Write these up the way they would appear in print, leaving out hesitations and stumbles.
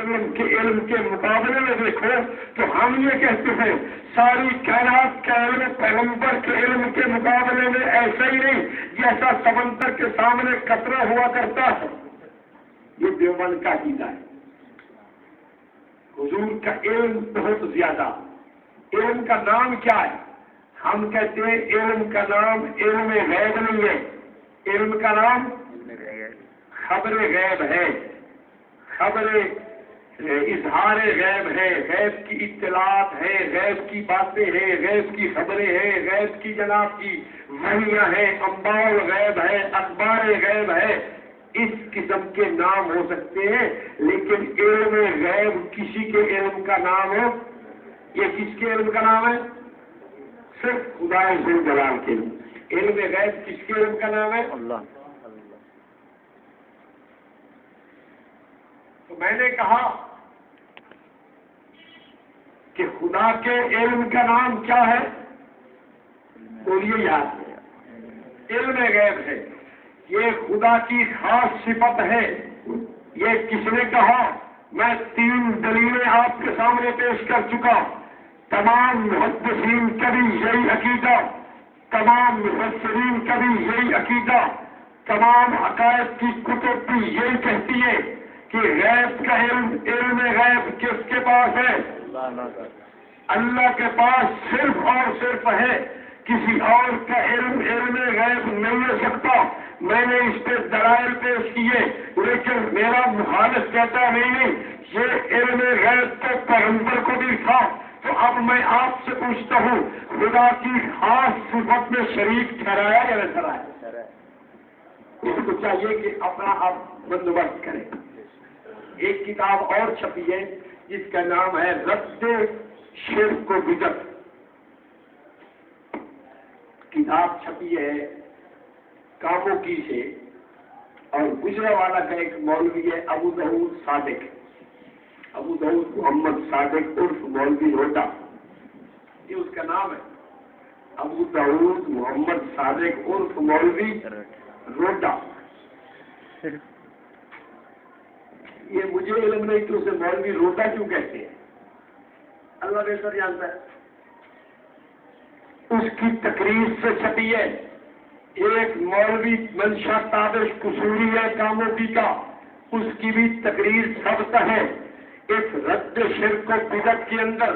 وسلم کے علم کے مقابلے میں دیکھو تو ہم یہ کہتے ہیں ساری کائنات کا علم پیغمبر کے علم کے مقابلے میں ایسا ہی نہیں جیسا سمندر کے سامنے قطرہ ہوا کرتا ہے. یہ دیوبند کا عقیدہ ہے. حضور کا علم بہت زیادہ. علم کا نام کیا ہے؟ ہم کہتے ہیں علم کا نام علم غیب نہیں ہے. علم کا نام خبر غیب ہے. خبر اظہار غیب ہے. غیب کی اطلاعات ہے, غیب کی باتیں ہیں, غیب کی خبریں ہیں, غیب کی جناب کی وحیاں ہیں, انباء الغیب ہے, اخبار غیب ہے. اس قسم کے نام ہو سکتے ہیں, لیکن علم غیب کسی کے علم کا نام ہو. یہ کس کے علم کا نام ہے؟ صرف خدا ذوالجلال کے علم غیب. کس کے علم کا نام ہے؟ اللہ. تو میں نے کہا کہ خدا کے علم کا نام کیا ہے؟ بولیے یاد. علم غیب ہے. یہ خدا کی خاص صفت ہے. یہ کس نے کہا؟ میں 3 دلیلیں آپ کے سامنے پیش کر چکا. تمام محدثین کا بھی یہی عقیدہ, تمام مفسرین کا بھی یہی عقیدہ, تمام عقائد کی کتب بھی یہی کہتی ہے کہ غیب کا علم غیب کس کے پاس ہے؟ اللہ کے پاس صرف اور صرف ہے. کسی اور کا علم غیب نہیں ہو سکتا. میں نے اس پہ دلائل پیش کیے, لیکن میرا مخالف کہتا نہیں یہ علم غیب تو پیغمبر کو بھی تھا. تو اب میں آپ سے پوچھتا ہوں, خدا کی خاص صفت میں شریک ٹھہرایا یا نہ ٹھہرایا؟ اس کو چاہیے کہ اپنا آپ بندوبست کریں. ایک کتاب اور چھپی ہے جس کا نام ہے رد شرک و بدعت. کتاب چھپی ہے کاموں کی سے, اور گجرا والا کا ایک مولوی ہے ابو داؤد صادق, ابو داؤد محمد صادق عرف مولوی روڈا. یہ اس کا نام ہے, ابو داؤد محمد صادق عرف مولوی روڈا. یہ مجھے علم نہیں کہ اسے مولوی روڈا کیوں کہتے ہیں, اللہ بہتر جانتا ہے. اس کی تقریر سے چھپی ہے. ایک مولوی منشا تابش قصوری ہے کاموکی کا, اس کی بھی تقریر ثبت ہے اس رد شرک و بدعت کے اندر.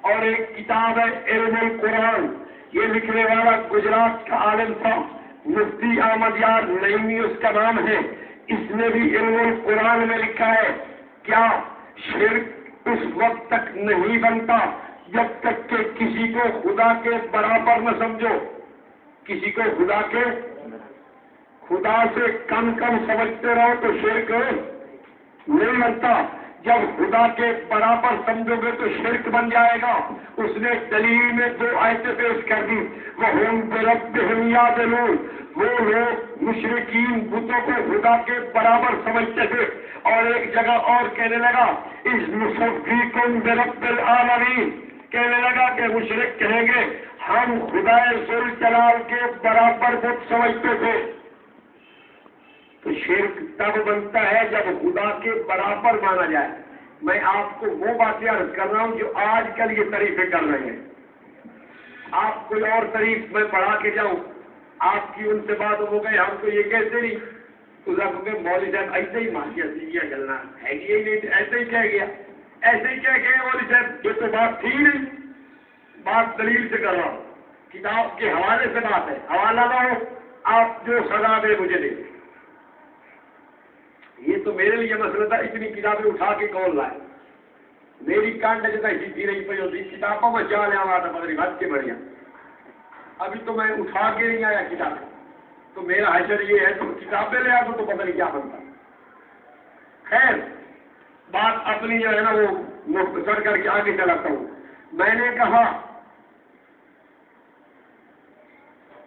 اور ایک کتاب ہے علم القرآن, یہ لکھنے والا گجرات کا عالم تھا مفتی احمد یار نعیمی اس کا نام ہے. اس نے بھی علم القرآن میں لکھا ہے کیا شرک اس وقت تک نہیں بنتا جب تک کہ کسی کو خدا کے برابر نہ سمجھو. کسی کو خدا سے کم سمجھتے رہو تو شرک نہیں بنتا. جب خدا کے برابر سمجھو گے تو شرک بن جائے گا. اس نے دلیل میں 2 آیتیں پیش کر دی. وَهُمْ بِرَبِّهِمْ يَعْدِلُونَ, وہ لوگ مشرکین بتوں کو خدا کے برابر سمجھتے تھے. اور ایک جگہ اور کہنے لگا اِذْ نُصَوِّيكُم بِرَبِّ الْعَالَمِينَ, کہنے لگا کہ مشرک کہیں گے ہم خدا ذوالجلال کے برابر بت سمجھتے تھے. تو شرک تب بنتا ہے جب خدا کے برابر مانا جائے. میں آپ کو وہ باتیں عرض کر رہا ہوں جو آج کل یہ تعریفیں کر رہے ہیں. آپ کوئی اور تعریف میں پڑھا کے جاؤں, آپ کی ان سے بات ہو گئی ہم کو یہ کہتے نہیں, تو مولوی صاحب ایسے ہی مان گیا چلنا ہے یہ نہیں, ایسے ہی کہہ گیا, ایسے ہی کہہ گئے مولوی صاحب. یہ تو بات تھی نہیں, بات دلیل سے کر رہا ہوں, کتاب کے حوالے سے بات ہے. حوالہ لاؤ, آپ جو سزا دے مجھے دے. یہ تو میرے لیے مسئلہ تھا, اتنی کتابیں اٹھا کے کون لائے. میری کانڈ جگہ سیدھی نہیں پی ہوتی, کتابوں میں جا لیا ہوا تھا پتہ نہیں بات کے بڑھیا. ابھی تو میں اٹھا کے نہیں آیا کتابیں, تو میرا حشر یہ ہے تو کتابیں لے آتا تو پتہ نہیں کیا بنتا. خیر بات اپنی جو ہے نا وہ مختصر کر کے آگے چلاتا ہوں. میں نے کہا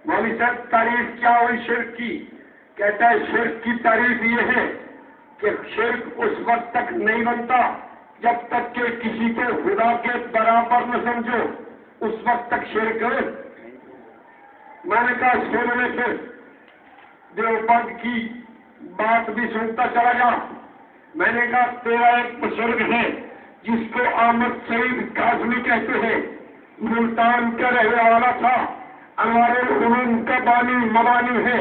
مولوی صاحب تعریف کیا ہوئی شرک کی؟ کہتا ہے شرک کی تعریف یہ ہے کہ شرک اس وقت تک نہیں بنتا جب تک کہ کسی کو خدا کے برابر نہ سمجھو, اس وقت تک شرک ہے. میں نے کہا سننے سے دیوبند کی بات بھی سنتا چلا جا, میں نے کہا تیرا ایک بزرگ ہے جس کو احمد سعید کاظمی کہتے ہیں، ملتان کا رہنے والا تھا، انوار العلوم کا بانی مبانی ہے،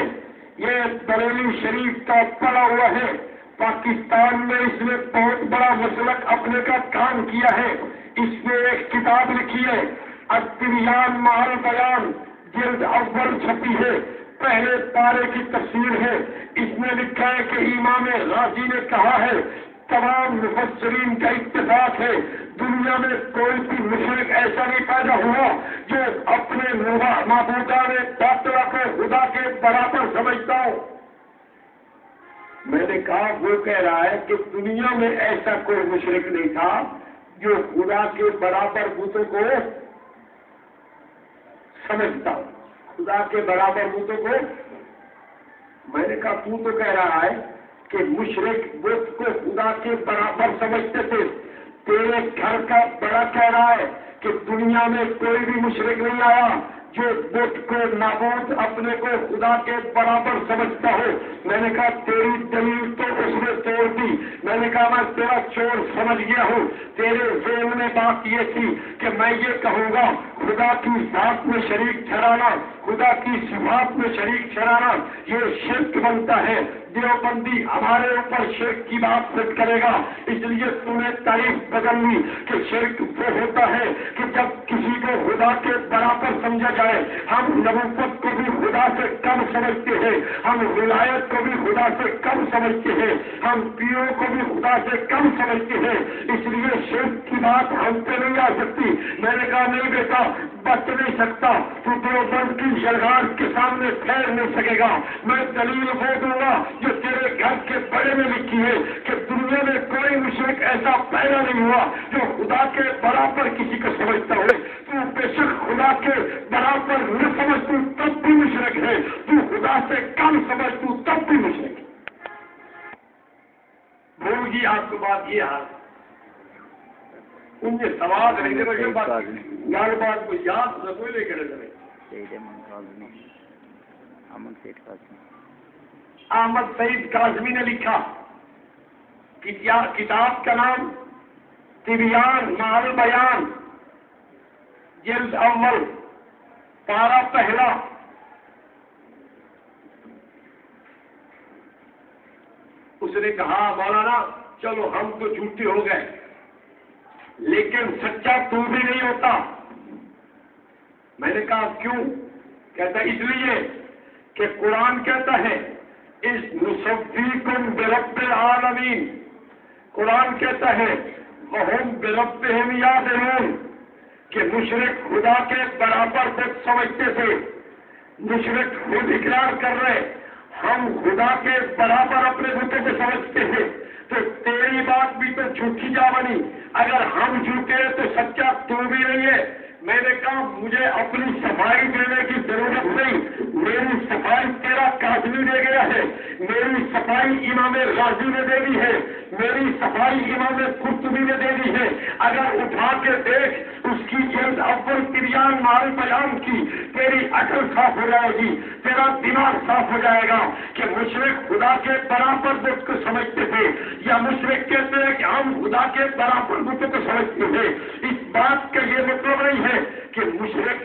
یہ بریلی شریف کا پڑھا ہوا ہے، پاکستان میں اس نے بہت بڑا مسلک اپنے کا کام کیا ہے، اس نے ایک کتاب لکھی ہے الطبیان مع البیان، جلد اول چھپی ہے، پہلے پارے کی تفسیر ہے، اس میں لکھا ہے کہ امام غازی نے کہا ہے، تمام مفسرین کا اتفاق ہے، دنیا میں کوئی بھی مشرک ایسا نہیں پیدا ہوا جو اپنے معبودان باطلہ کو خدا کے برابر سمجھتا ہو۔ میں نے کہا وہ کہہ رہا ہے کہ دنیا میں ایسا کوئی مشرک نہیں تھا جو خدا کے برابر بتوں کو سمجھتا ہو، خدا کے برابر بتوں کو۔ میں نے کہا تو کہہ رہا ہے کہ مشرک بت کو خدا کے برابر سمجھتے تھے، تیرے گھر کا بڑا کہہ رہا ہے کہ دنیا میں کوئی بھی مشرک نہیں آیا جو بت کو معبود اپنے کو خدا کے برابر سمجھتا ہو۔ میں نے کہا تیری دلیل تو اس نے توڑ دی۔ میں نے کہا میں تیرا چور سمجھ گیا ہوں، تیرے ذہن میں بات یہ تھی کہ میں یہ کہوں گا خدا کی ذات میں شریک ٹھہرانا، خدا کی صفات میں شریک ٹھہرانا یہ شرک بنتا ہے۔ دیوبندی ہمارے اوپر شرک کی بات فٹ کرے گا، اس لیے تم نے تعریف بدل لی کہ شرک وہ ہوتا ہے کہ جب کسی کو خدا کے برابر سمجھا جائے۔ ہم نبوت کو بھی خدا سے کم سمجھتے ہیں، ہم ولایت کو بھی خدا سے کم سمجھتے ہیں، ہم پیروں کو بھی خدا سے کم سمجھتے ہیں، اس لیے شرک کی بات ہم پہ نہیں آ سکتی۔ میں نے کہا نہیں بیٹا بچ نہیں سکتا، تو دیوبند کی یلغار کے سامنے ٹھہر نہیں سکے گا۔ میں دلیل وہ دوں گا جو تیرے گھر کے بڑے میں لکھی ہے کہ دنیا میں کوئی مشرک ایسا پیدا نہیں ہوا جو خدا کے برابر کسی کو سمجھتا ہو۔ تو بے شک خدا کے برابر نہ سمجھ تو تب بھی مشرک ہے، تو خدا سے کم سمجھ تو تب بھی مشرک ہے۔ بھول گی آپ کو بات یہ حال ان کے سوال رہنے لگے، یار بات کو یاد رکھو لے کر احمد سعید کاظمی نے لکھا کتاب کا نام طبیان مع البیان، جلد اول، پارہ پہلا۔ اس نے کہا مولانا چلو ہم تو جھوٹے ہو گئے لیکن سچا تو بھی نہیں ہوتا۔ میں نے کہا کیوں؟ کہتا اس لیے کہ قرآن کہتا ہے اس نصدیکم برب العالمین، قرآن کہتا ہے وہم بربہم یعدلون کہ مشرک خدا کے برابر بت سمجھتے تھے۔ مشرک خود اقرار کر رہے ہم خدا کے برابر اپنے بتوں کو سمجھتے ہیں، تو تیری بات بھی تو جھوٹی جا بنی۔ اگر ہم جھوٹے ہیں تو سچا تو بھی نہیں ہے۔ میں نے کہا مجھے اپنی صفائی دینے کی ضرورت نہیں، میری صفائی تیرا کاظمی دے گیا ہے، میری صفائی امام غازی نے دے دی ہے، میری صفائی امام قرطبی نے دے دی ہے۔ اگر اٹھا کے دیکھ اس کی جلد اول طبیان مع البیان کی، تیری عقل صاف ہو جائے گی، تیرا دماغ صاف ہو جائے گا کہ مشرک خدا کے برابر بت کو سمجھتے تھے یا مشرک کہتے ہیں کہ ہم خدا کے برابر بتوں کو سمجھتے تھے۔ اس بات کا یہ مطلب نہیں ہے کہ مشرک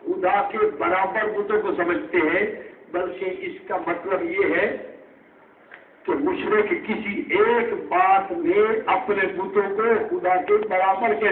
خدا کے برابر بتوں کو سمجھتے ہیں، بلکہ اس کا مطلب یہ ہے کہ مشرک کسی ایک بات میں اپنے بتوں کو خدا کے برابر کے